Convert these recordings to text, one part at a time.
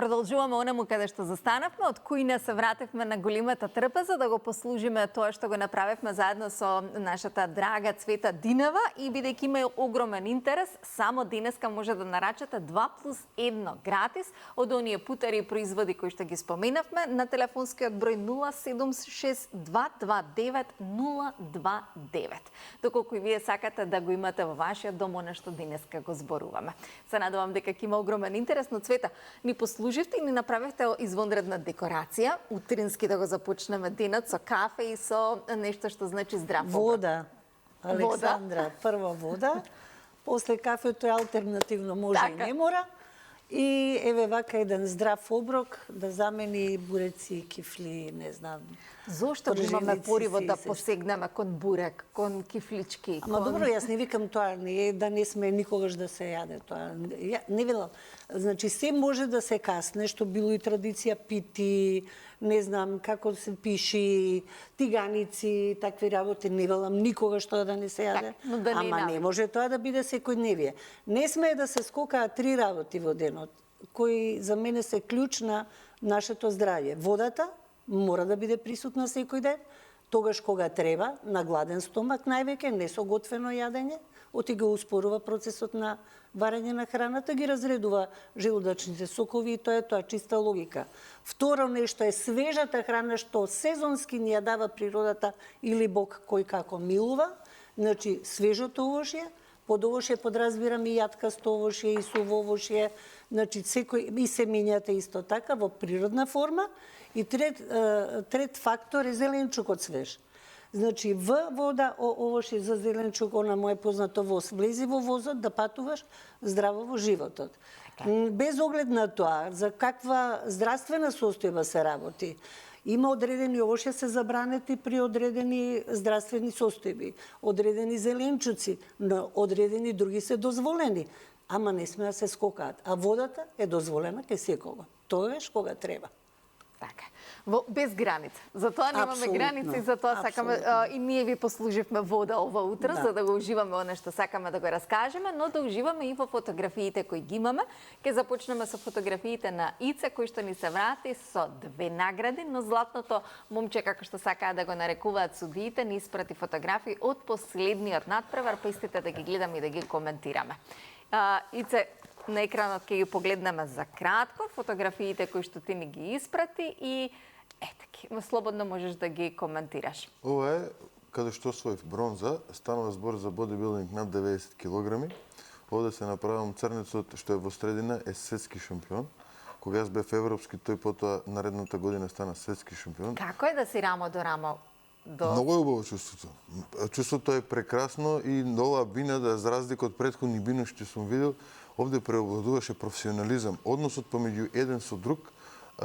Продолжуваме онаму каде што застанавме, од кујна се вративме на големата трпеза да го послужиме тоа што го направивме заедно со нашата драга Цвета Динева и бидејќи има огромен интерес, само денеска може да нарачате 2+1 гратис од оние путари и производи кои што ги споменавме на телефонскиот број 076-229-029. Доколку и вие сакате да го имате во вашиот дом, она што денеска го зборуваме. Се надевам дека ќе има огромен интерес, но Цвета, ни послуживте и ни направивте извонредна декорација. Утрински да го започнеме денот со кафе и со нешто што значи здрав оброк. Вода, Александра, прва вода, после кафето е алтернативно, може и не мора. И еве вака еден здрав оброк да замени буреци, кифли, не знам. Зошто имаме поривот да посегнеме кон бурек, кон кифлички? Ама добро, јас не викам тоа, не е да не сме никогаш да се јаде тоа. Не велам. Значи, се може да се касне, што било и традиција пити, не знам како се пиши, тиганици, такви работи, не велам никогаш тоа да не се јаде. Да ама не може тоа да биде секојдневие. Не смее да се скокаат 3 работи во денот, кои за мене се клjuč на нашето здравје. Водата мора да биде присутна секој ден, тогаш кога треба, на гладен стомак највеќе, не со готвено јадење, оти го успорува процесот на варење на храната, ги разредува желудачните сокови и тоа е тоа, чиста логика. Второ нешто е свежата храна што сезонски ни ја дава природата или Бог кој како милува, значи свежото овошје, под овошје подразбирам и јаткасто овошје и суво овошје, значи секој и семењата исто така во природна форма. И трет фактор е зеленчукот свеж. Значи, вода, овошје за зеленчук, она му е познато воз. Влези во возот да патуваш здраво во животот. Без оглед на тоа, за каква здравствена состојба се работи, има одредени овошје се забранети при одредени здравствени состојби, одредени зеленчуци, но одредени други се дозволени. Ама не сме да се скокаат. А водата е дозволена кај секого. Тоа е кога треба. Така. Без граница. Затоа немаме граници, затоа сакаме и ние ви послуживме вода ова утро, за да го уживаме оно што сакаме да го раскажеме, но да уживаме и во фотографиите кои ги имаме. Ке започнеме со фотографиите на Ице, кој што ни се врати со 2 награди, но златното момче, како што сакаа да го нарекуваат судиите, ни испрати фотографии од последниот натпревар, па истите да ги гледаме и да ги коментираме. Ице, на екранот ќе ги погледнеме за кратко фотографиите кои што ти ни ги испрати и етаки, слободно можеш да ги коментираш. Ова е каде што освоив бронза, станува збор за бодибилдинг над 90 килограми. Овде се направам црнецот што е во средина е светски шампион. Кога јас бев европски, тој потоа наредната година стана светски шампион. Како е да си рамо до рамо? Многу е убаво чувството. Чувството е прекрасно и оваа бина, да за разлика од претходни бини што сум видел, овде преобладуваше професионализам. Односот помеѓу еден со друг,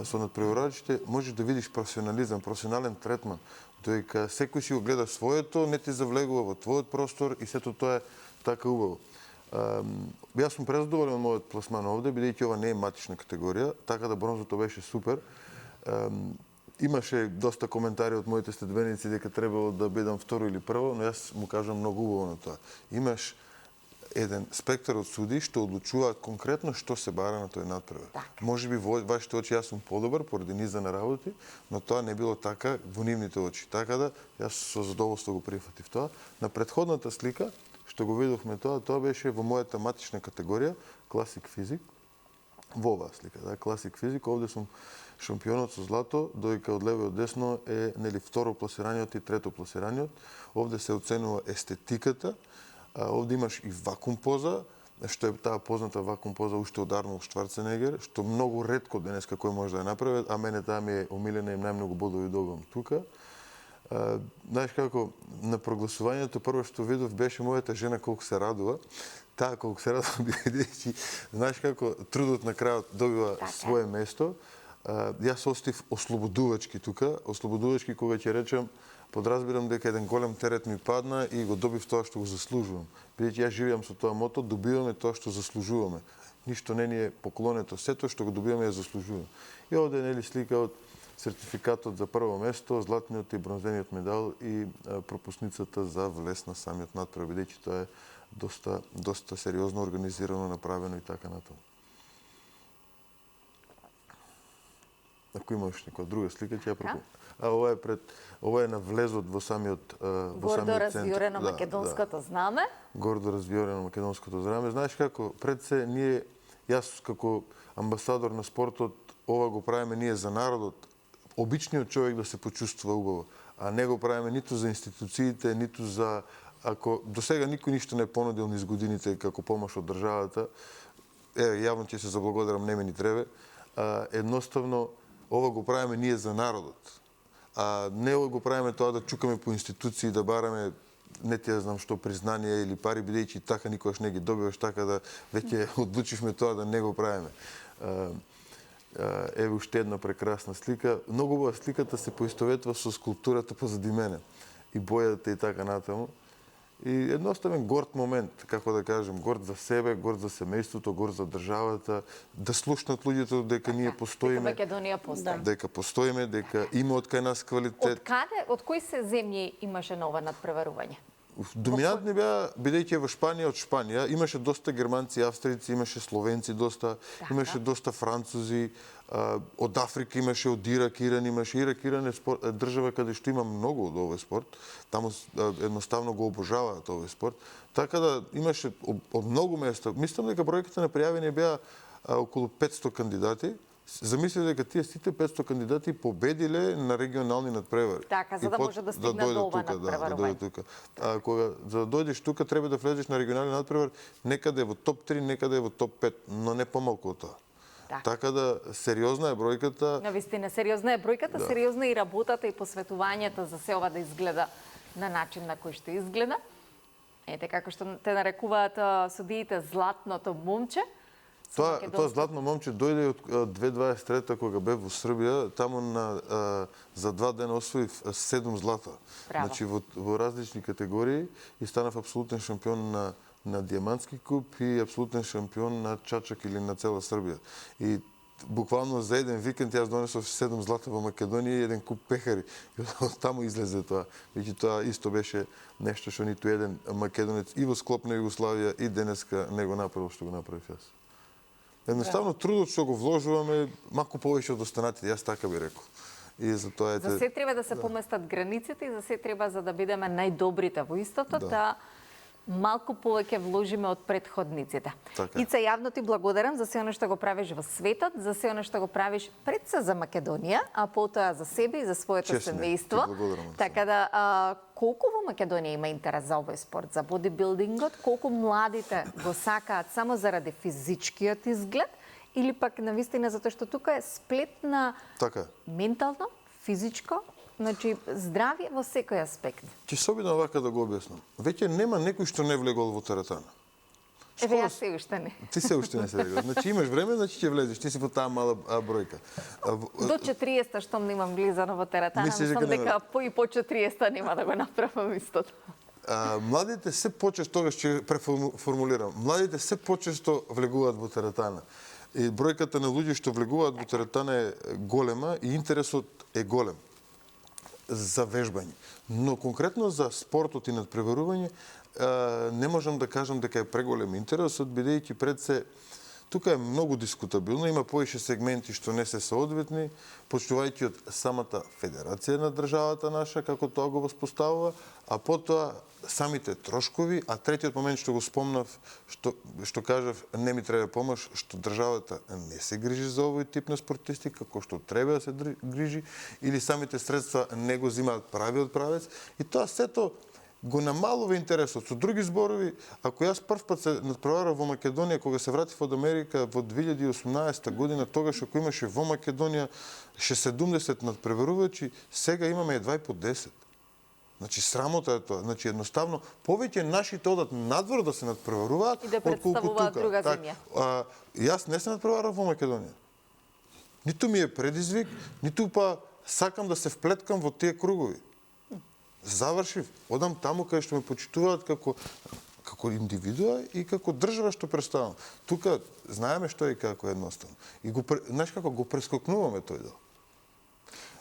со надпреварачите, можеш да видиш професионализам, професионален третман. Доека секој си го гледа своето, не ти завлегува во твојот простор и сето тоа е така убаво. Јас сум презадоволен од мојот пласман овде, бидејќи ова не е матична категорија, така да бронзото беше супер. Имаше доста коментари од моите следбеници дека требало да бидам второ или прво, но јас му кажам многу убаво на тоа. Имаш еден спектар од суди што одлучуваат конкретно што се бара на тој натпревар. Можеби во вашите очи јас сум подобар поради низа на работи, но тоа не било така во нивните очи. Така да јас со задоволство го прифатив тоа. На претходната слика што го видовме тоа беше во мојата матична категорија класик физик. Во оваа слика, класик физик, овде сум шампионот со злато, доека од лево и од десно е нели второ пласираниот и трето пласираниот. Овде се оценува естетиката. Овде имаш и вакуум поза, што е таа позната вакуум поза уште од Арнолд Шварценегер, што многу ретко денеска кој може да ја направи, а мене таа ми е омилена и најмногу бодови добивам тука. Знаеш како, на прогласувањето прво што видов беше мојата жена колку се радува. Таа колку се радува бидејќи, знаеш како, трудот на крајот добива свое место. Јас остив ослободувачки тука, ослободувачки кога ќе речам, подразбирам дека еден голем терет ми падна и го добив тоа што го заслужувам. Бидејќи јас живеам со тоа мото, добиваме тоа што заслужуваме. Ништо не ни е поклонето, сето што го добиваме ја заслужуваме. И овде нели слика од сертификатот за прво место, златниот и бронзениот медал и пропусницата за влез на самиот натпревар, бидејќи тоа е доста сериозно организирано, направено и така натаму. Ако имаш некоја друга слика, ќе ја прокажам. А ова е на влезот во самиот гордо развиорено македонското знаме. Гордо развиорено македонското знаме. Знаеш како, пред се ние, јас како амбасадор на спортот, ова го правиме ние за народот, обичниот човек да се почувствува убаво, а не го правиме ниту за институциите, ниту за... Ако до сега никој ништо не понудил низ годините како помош од државата, јавно ќе се заблагодарам, не ме ни треба, едноставно ова го правиме ние за народот. А не го правиме тоа да чукаме по институции, да бараме не ти знам што признание или пари, бидејќи така никогаш не ги добиваш, така да веќе одлучивме тоа да не го правиме. Еве уште една прекрасна слика. Многу убава сликата се поистоветува со скулптурата позади мене. И бојата и така натаму. И едноставен горд момент, како да кажем, горд за себе, горд за семејството, горд за државата, да слушнат луѓето дека ние постоиме. Дека Македонија постои. Дека постоиме, дека има од кај нас квалитет. Од кои се земји имаше на ова надпреварување? Доминантни беа, бидејќи во Шпанија, од Шпанија, имаше доста германци, австријци, имаше словенци доста, имаше доста французи, од Африка имаше, од Ирак, Иран имаше. Ирак, Иран е држава каде што има многу од овој спорт. Таму едноставно го обожаваат овој спорт. Така да имаше од многу места. Мислам дека бројките на пријавени беа околу 500 кандидати. Замислете дека тие сите 500 кандидати победиле на регионални надпревари. Така, за да може да стигнат до ова надпреварување. За да дојдеш тука треба да влезеш на регионални надпревар некаде во топ 3, некаде во топ 5, но не помалку од тоа. Така да сериозна е бројката. Навистина сериозна е бројката, сериозна е и работата и посветувањето за се ова да изгледа на начин на кој што изгледа. Ете како што те нарекуваат судиите златното момче. Тоа златно момче дојде од 2023 кога бев во Србија, таму за 2 дена освоив 7 злата. Значи во различни категории и станав апсолутен шампион на диамантски куп и апсолутен шампион на чачак или на цела Србија. И буквално за еден викенд јас донесов 7 злата во Македонија и еден куп пехари. И таму излезе тоа. Веќе тоа исто беше нешто што ниту еден македонец и во склоп на Југославија и денеска не го направил што го направив јас. Едноставно трудот што го вложуваме малку повеќе од останатите, јас така би рекол. И за тоа За се треба да се поместат границите и за се треба за да бидеме најдобрите во истото, да малку повеќе вложиме од претходниците. Ица, јавно ти благодарам за се оно што го правиш во светот, за се оно што го правиш пред се за Македонија, а потоа за себе и за своето семејство. Така да, колку во Македонија има интерес за овој спорт, за бодибилдингот, колку младите го сакаат само заради физичкиот изглед, или пак навистина затоа што тука е сплет на ментално, физичко, значи здравје во секој аспект. Ќе се обидам вака да го објаснам. Веќе нема некој што не влегол во теретана. Еве јас се уште не. Ти се уште не се влегол. Значи имаш време, значи ќе влезеш. Ти си во таа мала бројка. До 40 штом немам влизано во теретана, мислам дека по 40 нема да го направам истото. Младите се почесто, тогаш ќе преформулирам, младите се почесто влегуваат во теретана. И бројката на луѓе што влегуваат во теретана е голема и интересот е голем за вежбање. Но конкретно за спортот и надпреварување не можам да кажам дека е преголем интересот, бидејќи пред се тука е многу дискутабилно, има повеќе сегменти што не се соодветни, почнувајќи од самата федерација на државата наша, како тоа го воспоставува, а потоа самите трошкови, а третиот момент што го спомнав, што кажав, не ми треба помош, што државата не се грижи за овој тип на спортисти, како што треба да се грижи, или самите средства не го земаат правиот правец, и тоа сето го намалува интересот. Со други зборови, ако јас прв пат се надпреварав во Македонија, кога се вратив од Америка во 2018 година, тогаш ако имаше во Македонија 70 надпреварувачи, сега имаме едва и по 10. Значи, срамота е тоа. Значи, едноставно, повеќе нашите одат надвор да се надпреваруваат, и да представуваат друга земја. Јас не се надпреварав во Македонија. Ниту ми е предизвик, ниту па сакам да се вплеткам во тие кругови. Завршив, одам таму кај што ме почитуваат како индивидуа и како држава што представам. Тука знаеме што е како едноставно. И знаеш како го прескокнуваме тој дел.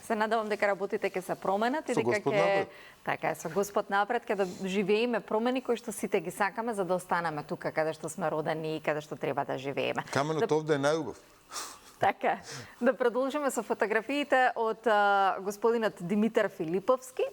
Се надевам дека работите ќе се променат и дека ќе така со Господ напред ќе да живееме промени кои што сите ги сакаме за да останеме тука каде што сме родени и каде што треба да живееме. Каменот овде е најубав. Така, да продолжиме со фотографиите од господинот Димитар Филиповски.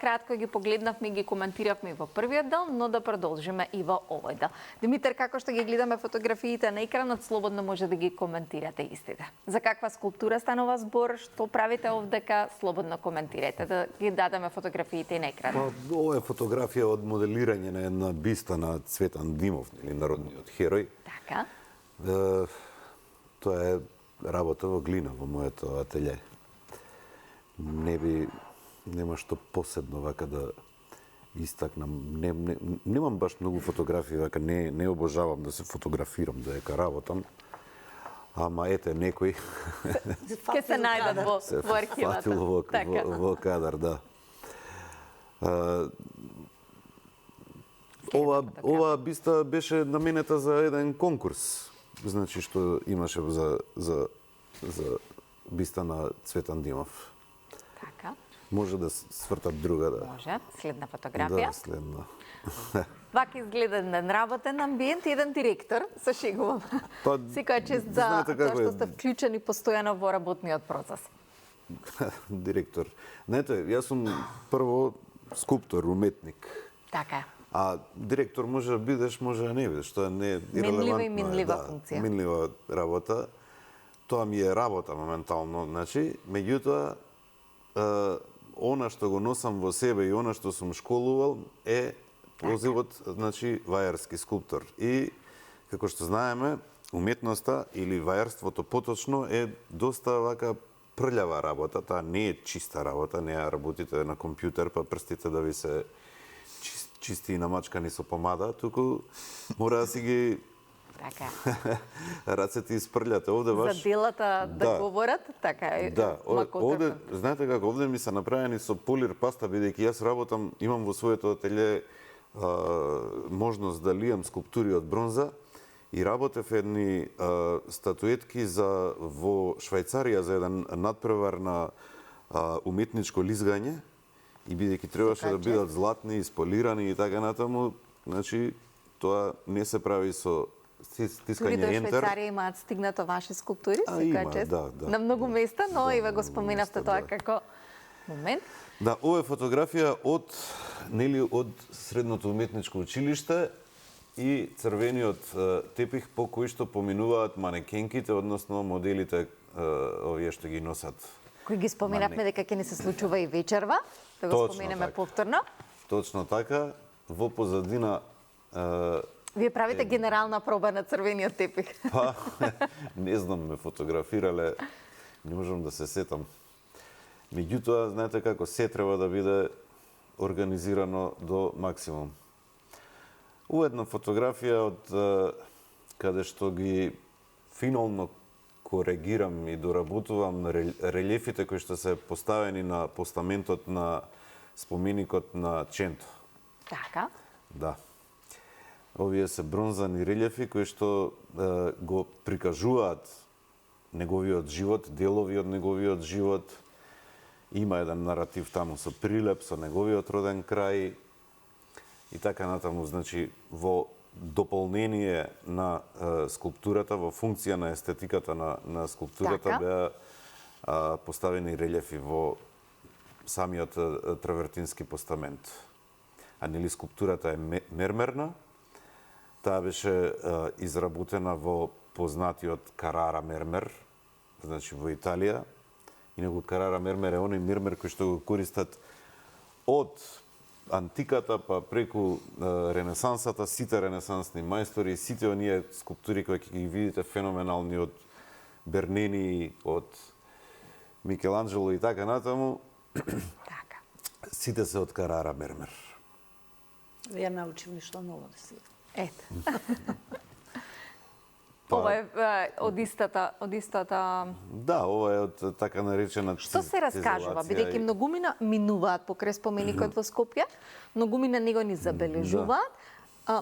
Кратко ги погледнавме и ги коментиравме и во првиот дел, но да продолжиме и во овој дел. Димитар, како што ги гледаме фотографиите на екранот, слободно може да ги коментирате истите. За каква скулптура станува збор, што правите овдека, слободно коментирате, да ги дадеме фотографиите и на екранот. Ова е фотографија од моделирање на една биста на Цветан Димов, или народниот херој. Така. Тоа е работа во глина во моето ателје. Нема што посебно вака да истакнам. Немам баш многу фотографии, вака не обожавам да се фотографирам, да ја работам. Ама ете некој Ке се најдат во архивата. фатил во кадар, да. Ова биста беше наменета за еден конкурс. Значи што имаше за биста на Цветан Димов. Така. Може да свртат друга, да. Може. Следна фотографија. Да, следна. Вака изгледа еден работен амбиент и еден директор, се шегувам. Па, Секоја чест за знаете тоа како што е. сте вклучени постојано во работниот процес. Директор. Знаете, јас сум прво скулптор, уметник. Така. А директор може да бидеш, може да не бидеш. Тоа не е ирелевантно. Менлива и минлива да, функција. Минлива работа. Тоа ми е работа моментално, значи, меѓутоа она што го носам во себе и она што сум школувал е позивот, значи, вајарски скулптор. И како што знаеме, уметноста или вајарството поточно е доста вака прљава работа, таа не е чиста работа, не ја работите на компјутер па прстите да ви се чисти и намачкани со помада, туку мора да си ги Така. рацете испрљате. Овде баш... За делата да говорат, така е. Да, овде, знаете како, овде ми се направени со полир паста, бидејќи јас работам, имам во своето ателје можност да лијам скулптури од бронза и работев едни статуетки во Швајцарија за еден надпревар на уметничко лизгање и бидејќи требаше да бидат златни, исполирани и така натаму, значи тоа не се прави со стискање Дури до ентер. Швајцарија имаат стигнато ваши скулптури, има, секоја чест. да. На многу места, но и ве го споменавте места, тоа да. како момент. Да, ова е фотографија од средното уметничко училиште и црвениот тепих по кој што поминуваат манекенките, односно моделите овие што ги носат. Кои ги споменавме дека ќе ни се случува и вечерва, да го Точно споменеме така. повторно. Точно така, во позадина Вие правите генерална проба на црвениот тепих. па не знам, ме фотографирале, не можам да се сетам. Меѓутоа, знаете како, се треба да биде организирано до максимум. Ова една фотографија од каде што ги финално коригирам и доработувам релјефите кои што се поставени на постаментот на споменикот на Ченто. Така. Да. Овие се бронзани релјефи кои што го прикажуваат неговиот живот, делови од неговиот живот. Има еден наратив таму со прилеп, со неговиот роден крај и така натаму. Значи, во дополнение на скулптурата, во функција на естетиката на скулптурата Така. беа поставени релјефи во самиот травертински постамент. А нели скулптурата е мермерна, таа беше изработена во познатиот Карара мермер, значи во Италија. Инаку Карара мермер е оној мермер кој што го користат од антиката па преку ренесансата, сите ренесансни мајстори, сите оние скулптури кои ќе ги видите феноменални од Бернини, од Микеланджело и така натаму, Така. сите се од Карара мермер. Ја научив нешто ново да си. Ето. Па- Ова е од истата... Да, ова е од така наречена Што се раскажува? цизелација Бидејќи и- многумина минуваат покрај споменикот во Скопје, многумина не го ни забележуваат,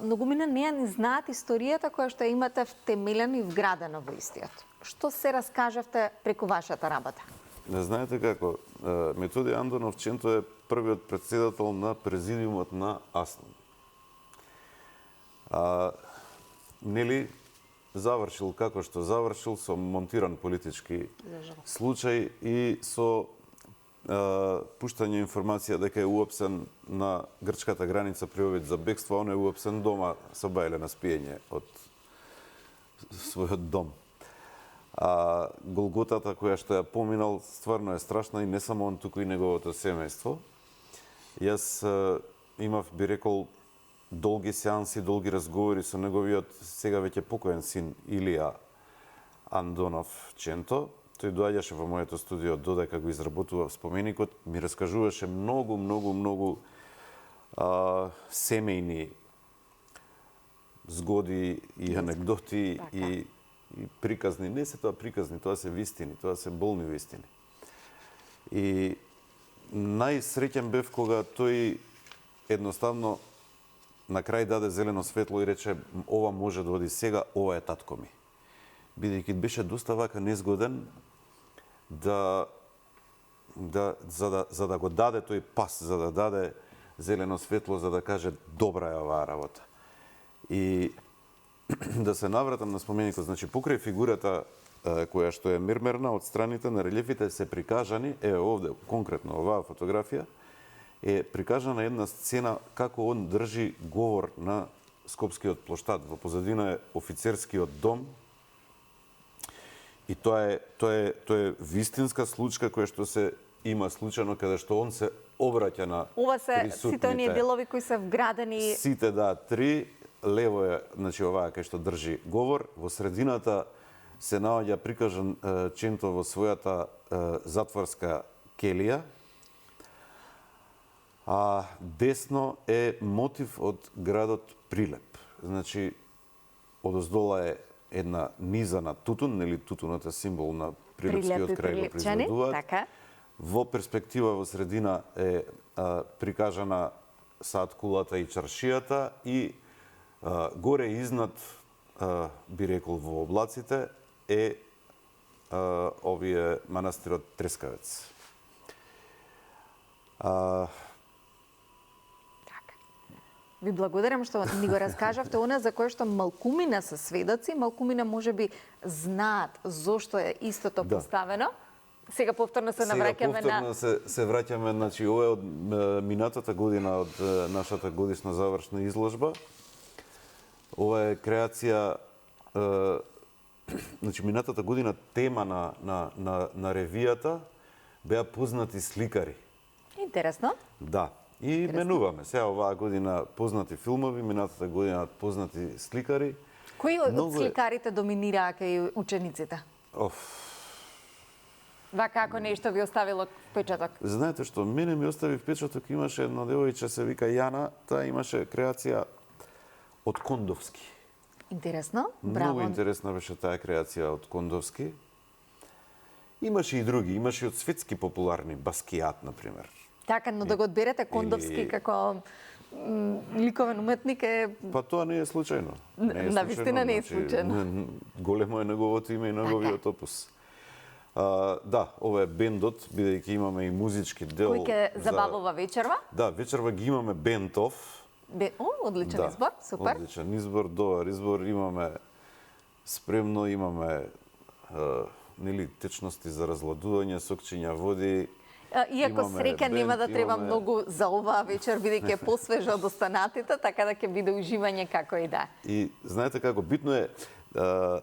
многумина не ја ни знаат историјата која што ја имате втемелена и вградена во истиот. Што се раскажавте преку вашата работа? Не знаете како, Методи Андонов Ченто е првиот претседател на президиумот на АСН. Нели, завршил како што завршил, со монтиран политички случај и со пуштање информација дека е уапсен на грчката граница при овид за бегство, он е уапсен дома со бајле на спиење од својот дом. А голготата која што ја поминал стварно е страшна и не само он, туку и неговото семејство. Јас имав, би рекол, долги сеанси, долги разговори со неговиот сега веќе покоен син Илија Андонов Ченто. Тој доаѓаше во моето студио додека го изработував споменикот, ми раскажуваше многу семејни згоди и анегдоти и приказни. Не се тоа приказни, тоа се вистини, тоа се болни вистини. И најсреќен бев кога тој едноставно на крај даде зелено светло и рече ова може да оди сега, ова е татко ми. Бидејќи беше доста вака незгоден за да го даде тој пас, за да даде зелено светло, за да каже добра е оваа работа. И да се навратам на споменикот, значи покрај фигурата која што е мермерна од страните на релјефите се прикажани, овде конкретно оваа фотографија е прикажана една сцена како он држи говор на Скопскиот плоштад. Во позадина е офицерскиот дом. И тоа е вистинска случка која што се има случајно каде што он се обраќа на Ова се присутните. сите оние делови кои се вградени. Сите, да, три. Лево е, значи, оваа кај што држи говор. Во средината се наоѓа прикажан Ченто во својата затворска келија. А десно е мотив од градот Прилеп. Значи, одоздола е една низа на тутун, нели тутунот е символ на Прилепскиот крај го произведуваат. Така. Во перспектива во средина е прикажана сад кулата и чаршијата и горе изнад, би рекол во облаците, е овие манастирот Трескавец. Ви благодарам што ни го раскажавте она за кое што малкумина се сведоци, малкумина можеби знаат зошто е истото поставено. Сега повторно се навраќаме на... се враќаме, значи, ова е од минатата година, од нашата годишна завршна изложба. Ова е креација, значи, минатата година тема на ревијата беа познати сликари. Интересно. Да. И менуваме. Сега оваа година познати филмови, минатата година познати сликари. Кои од сликарите доминираа кај учениците? Вака ако нешто ви оставило впечаток? Знаете што, мене ми остави впечаток, имаше една девојче се вика Јана, таа имаше креација од Кондовски. Интересно, браво. Многу интересна беше таа креација од Кондовски. Имаше и други, имаше и од светски популарни, Баскијат, например. Така, но да го одберете Кондовски како ликовен уметник е... Па тоа не е случајно. Навистина не е случајно. Големо е неговото име и неговиот опус. Да, ова е бендот, бидејќи имаме и музички дел. Кој ќе забавува вечерва? Да, вечерва ги имаме бендов. Одличен избор, супер. Одличен избор, добар избор. Имаме спремно, имаме нели течности за разладување, сокчиња води. Иако среќа нема да треба многу за оваа вечер, бидејќи е посвежа од останатите, така да ќе биде уживање како и да. И знаете како битно е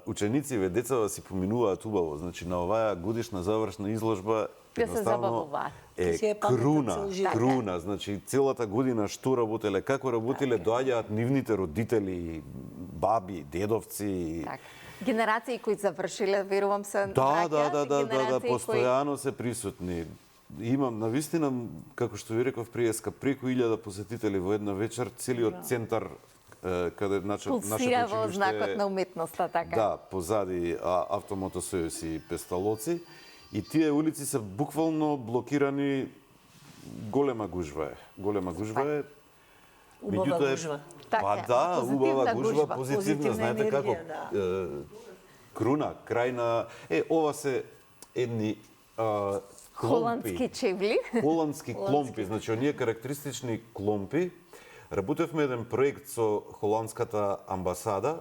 ученициве, децава си поминуваат убаво. Значи на оваа годишна завршна изложба едноставно е круна. Значи целата година што работеле, како работеле, доаѓаат нивните родители, баби, дедовци. Генерации кои завршиле, верувам се, да, постојано се присутни. Имам, навистина, како што ви реков приеска, преку 1000 посетители во една вечер, целиот центар каде нашето пулсира во знакот на уметноста, така. Да, позади Автомотосојуз и Песталоци. И тие улици се буквално блокирани, голема гужва е. Убава гужва. Па да, убава гужва, позитивна, знаете како, круна, крај на... ова се едни холандски чевли. Холандски кломпи, значи оние карактеристични кломпи. Работевме еден проект со холандската амбасада,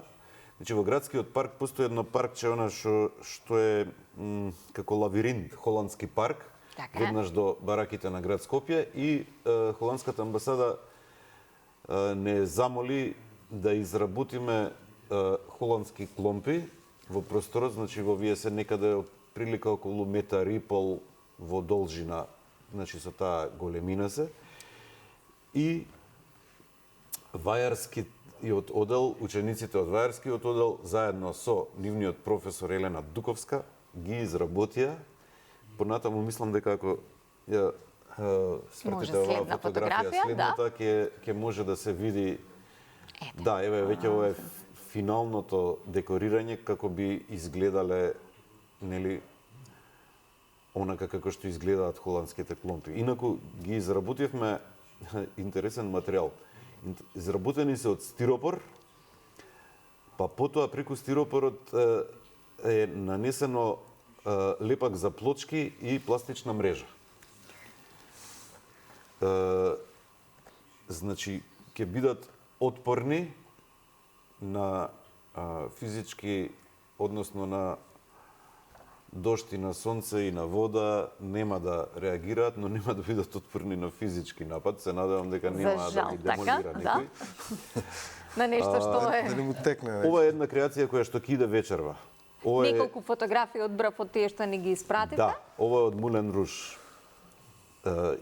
Значи во градскиот парк постои едно паркче она што е како лавиринт, холандски парк, Така. веднаш до бараките на град Скопје и холандската амбасада не замоли да изработиме холандски кломпи во просторот, значи во вие се некаде прилика околу метар и пол во должина, значи со таа големина се. И Вајарскиот одел, учениците од Вајарскиот одел, заедно со нивниот професор Елена Дуковска, ги изработија. Понатаму мислам дека ако ја спретите оваа фотографија, следната ќе може да се види. Да, еве веќе ова е финалното декорирање како би изгледале, нели, онака како што изгледаат холандските кломпи. Инаку ги изработивме интересен материјал. Изработени се од стиропор, па потоа преку стиропорот е нанесено лепак за плочки и пластична мрежа. Значи, ќе бидат отпорни на физички, односно на дожд и на сонце и на вода, нема да реагираат, но нема да бидат отпорни на физички напад. Се надевам дека нема да ги демолира некој. На нешто што е... Да му текне. Ова е една креација која што ќе иде вечерва. Неколку фотографии од брав од тие што ни ги испратите. Да, ова е од Мулен Руж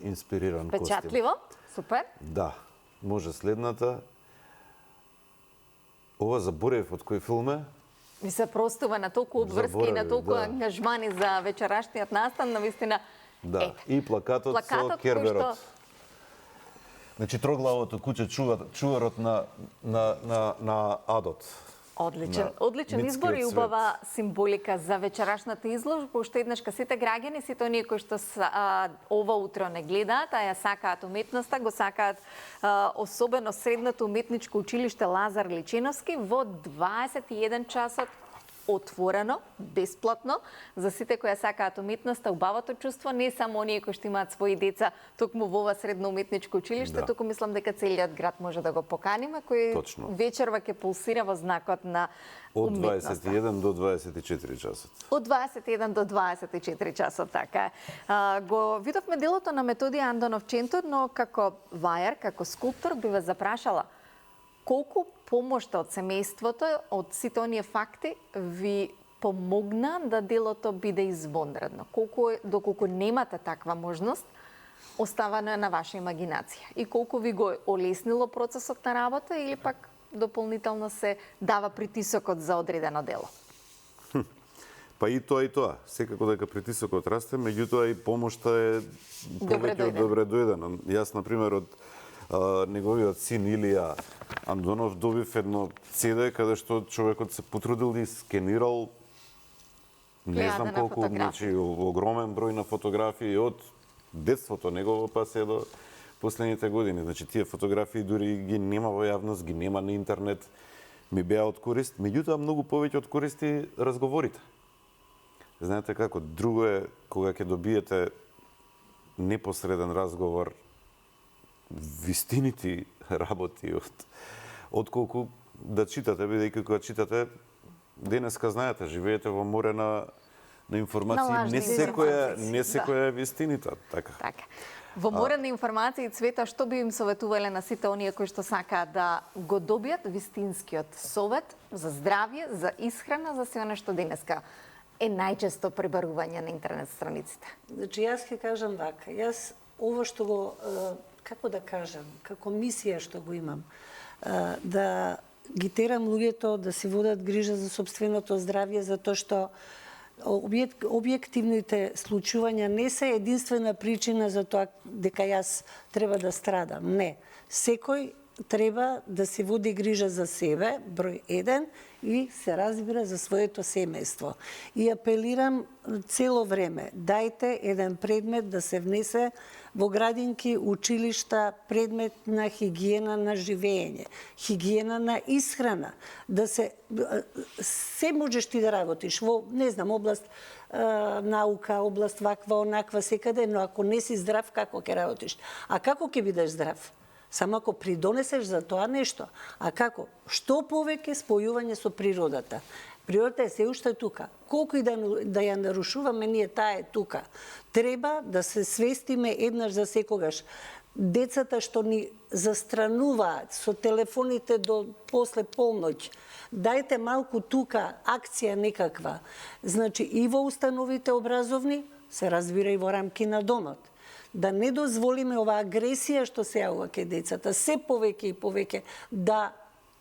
инспириран костим. Печатливо, супер. Да, може следната. Ова заборев од кој филм е? Ви се простува на толку обврски и на толку ангажмани за вечерашниот настан, навистина. Да, и плакатот со Керберот. Значи троглавото куче чуварот на адот. Одличен избор и убава символика за вечерашната изложба. Уште еднаш ка сите граѓани, сите оние кои што ова утро не гледаат, а ја сакаат уметноста, го сакаат особено средното уметничко училиште Лазар Личиновски во 21 часот отворено, бесплатно, за сите кои сакаат уметноста, убавото чувство, не само оние кои што имаат своји деца токму во ова средно уметничко училиште, туку мислам дека целиот град може да го поканиме, кој вечерва ќе пулсира во знакот на уметноста. Од 21 до 24 часот. Од 21 до 24 часот, така е. Го видовме делото на Методија Андонов Чентур, но како вајар, како скулптор, би ве запрашала колку помошта од семејството, од сите оние факти, ви помогна да делото биде извонредно? Доколку немате таква можност, оставано е на ваша имагинација? И колку ви го олеснило процесот на работа или пак дополнително се дава притисокот за одредено дело? Па и тоа и тоа. Секако дека притисокот расте, меѓутоа и помошта е повеќе од добре дојдена. Јас, например, од неговиот син Илија Андонов добив едно CD каде што човекот се потрудил и скенирал не знам колку, значи огромен број на фотографии од детството негово па се до последните години. Значи тие фотографии дури ги нема во јавност, ги нема на интернет, ми беа од корист, меѓутоа многу повеќе од користи разговорите. Знаете како, друго е кога ќе добиете непосреден разговор, вистинити работи отколку да читате, бидејќи кога читате, денеска знаете, живеете во море на информации, не секоја е вистинита, така. Во море на информации, Цвета, што би им советувале на сите оние кои што сакаат да го добијат вистинскиот совет за здравје, за исхрана, за се она што денеска е најчесто пребарување на интернет страниците? Значи, јас ќе кажам вака. Јас ово што го, како да кажам, како мисија што го имам, да ги терам луѓето да си водат грижа за сопственото здравје, затоа што објективните случувања не се единствена причина за тоа дека јас треба да страдам. Не. Секој треба да се води грижа за себе, број 1, и се разбира за своето семејство. И апелирам цело време, дајте еден предмет да се внесе во градинки, училишта, предмет на хигиена на живење, хигиена на исхрана, да се можеш ти да работиш во, не знам, област наука, област ваква, онаква, секаде, но ако не си здрав, како ќе работиш? А како ќе бидеш здрав? Само ако придонесеш за тоа нешто. А како? Што повеќе спојување со природата. Природата е се уште тука. Колку и да ја нарушуваме, ние таа е тука. Треба да се свестиме еднаш за секогаш. Децата што ни застрануваат со телефоните до после полноќ, дајте малку тука акција некаква. Значи и во установите образовни, се разбира и во рамки на домот. Да не дозволиме оваа агресија што се јавува кај децата, се повеќе и повеќе да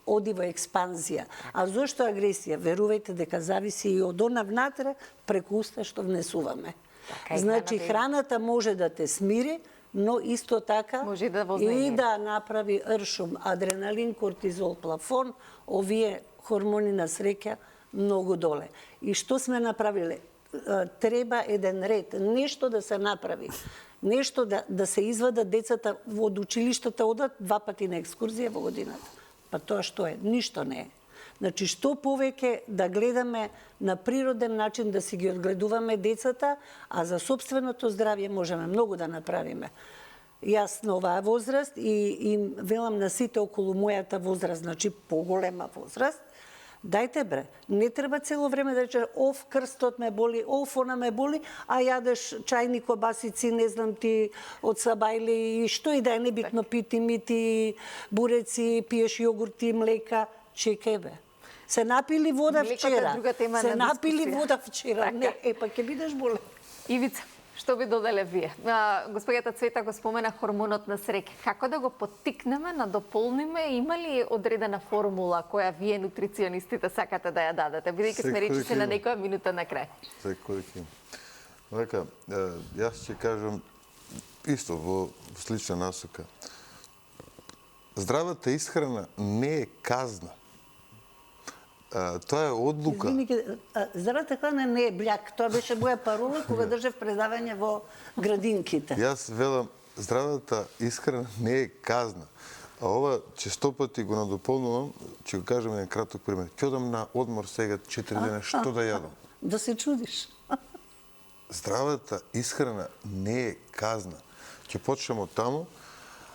оди во експанзија. А зошто агресија? Верувајте дека зависи и од она внатре преку уста што внесуваме. Значи храната може да те смири, но исто така може да и да направи ршум, адреналин, кортизол, плафон, овие хормони на среќа многу доле. И што сме направиле? Треба еден ред, нешто да се направи. Нешто да се извадат децата од училиштата, одат 2 пати на екскурзија во годината. Па тоа што е? Ништо не е. Значи, што повеќе да гледаме на природен начин, да си ги одгледуваме децата, а за собственото здравје можеме многу да направиме. Јас на оваа возраст и велам на сите околу мојата возраст, значи поголема возраст, дајте бре, не треба цело време да рече, оф, крстот ме боли, оф, она ме боли, а јадеш чајни кобасици, не знам ти, од сабајли, и што и да е небитно, пити, мити, буреци, пиеш јогурти, млека, чекај бе. Се напили вода вчера. Се напили вода вчера. Не, па ќе бидеш болен. Ивица, што би доделе вие? Господјата Цвета го спомена хормонот на среќа. Како да го поттикнеме, надополниме? Има ли одредена формула која вие нутриционистите сакате да ја дадете? Бидејќи сме речиси на некоја минута на крај. Секој ќе. Вака, јас ќе кажам исто во слична насока. Здравата исхрана не е казна. Тоа е одлука. Здравата храна не е бљак. Тоа беше моја парола кога држев предавање во градинките. Јас велам, здравата исхрана не е казна. А ова честопати го надополнувам, ќе го кажам еден краток пример. Ќе одам на одмор сега 4 дена, што да јадам? Да се чудиш. Здравата исхрана не е казна. Ќе почнем од таму,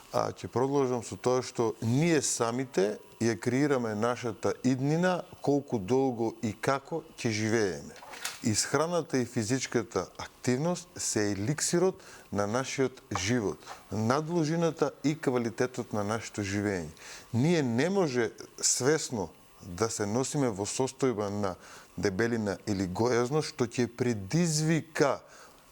а ќе продолжам со тоа што ние самите ја креираме нашата иднина, колку долго и како ќе живееме. Исхраната и физичката активност се еликсирот на нашиот живот, надлужината и квалитетот на нашето живење. Ние не може свесно да се носиме во состојба на дебелина или гојазност, што ќе предизвика,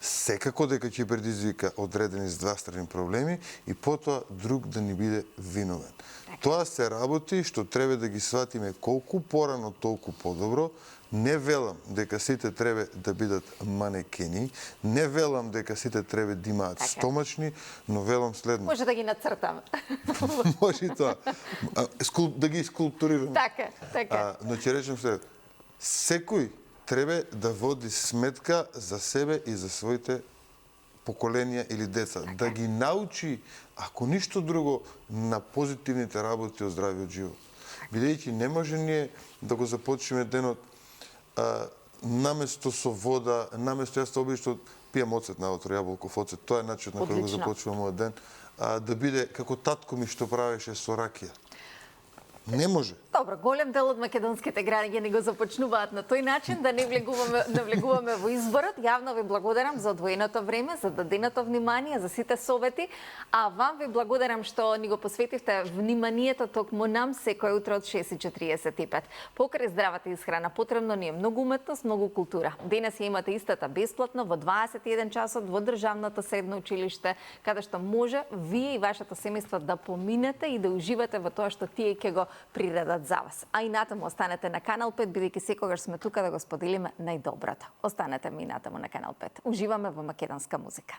секако дека ќе предизвика одредени здравствени проблеми и потоа друг да ни биде виновен. Тоа се работи што треба да ги сватиме колку порано, толку подобро. Не велам дека сите треба да бидат манекени, не велам дека сите треба да имаат стомачни, но велам следно. Може да ги нацртаме. Може и тоа. Да ги скулптурираме. Така. Но ќе речем следно. Секој треба да води сметка за себе и за своите поколенија или деца. Да ги научи, ако ништо друго, на позитивните работи од здравиот живот. Бидејќи не може ние да го започнеме денот наместо со вода, наместо јас обично пијам оцет на утро, јаболков оцет, тоа е начинот на кој го започнувам мојот ден, да биде како татко ми што правеше со ракија. Не може. Добро, голем дел од македонските граѓани го започнуваат на тој начин, да не влегуваме во изборот. Јавно ви благодарам за одвоеното време, за даденото внимание, за сите совети, а вам ви благодарам што ни го посветивте вниманието токму нам секој утро од 6:45. Покрај здравата исхрана потребно ни е многу уметност, многу култура. Денес ја имате истата бесплатно во 21 часот во државното средно училиште, каде што може вие и вашето семејство да поминете и да уживате во тоа што тие ќе го приредат за вас. А и натаму останете на Канал 5, бидејќи секогаш сме тука да го споделиме најдоброто. Останете ми и натаму на Канал 5. Уживаме во македонска музика.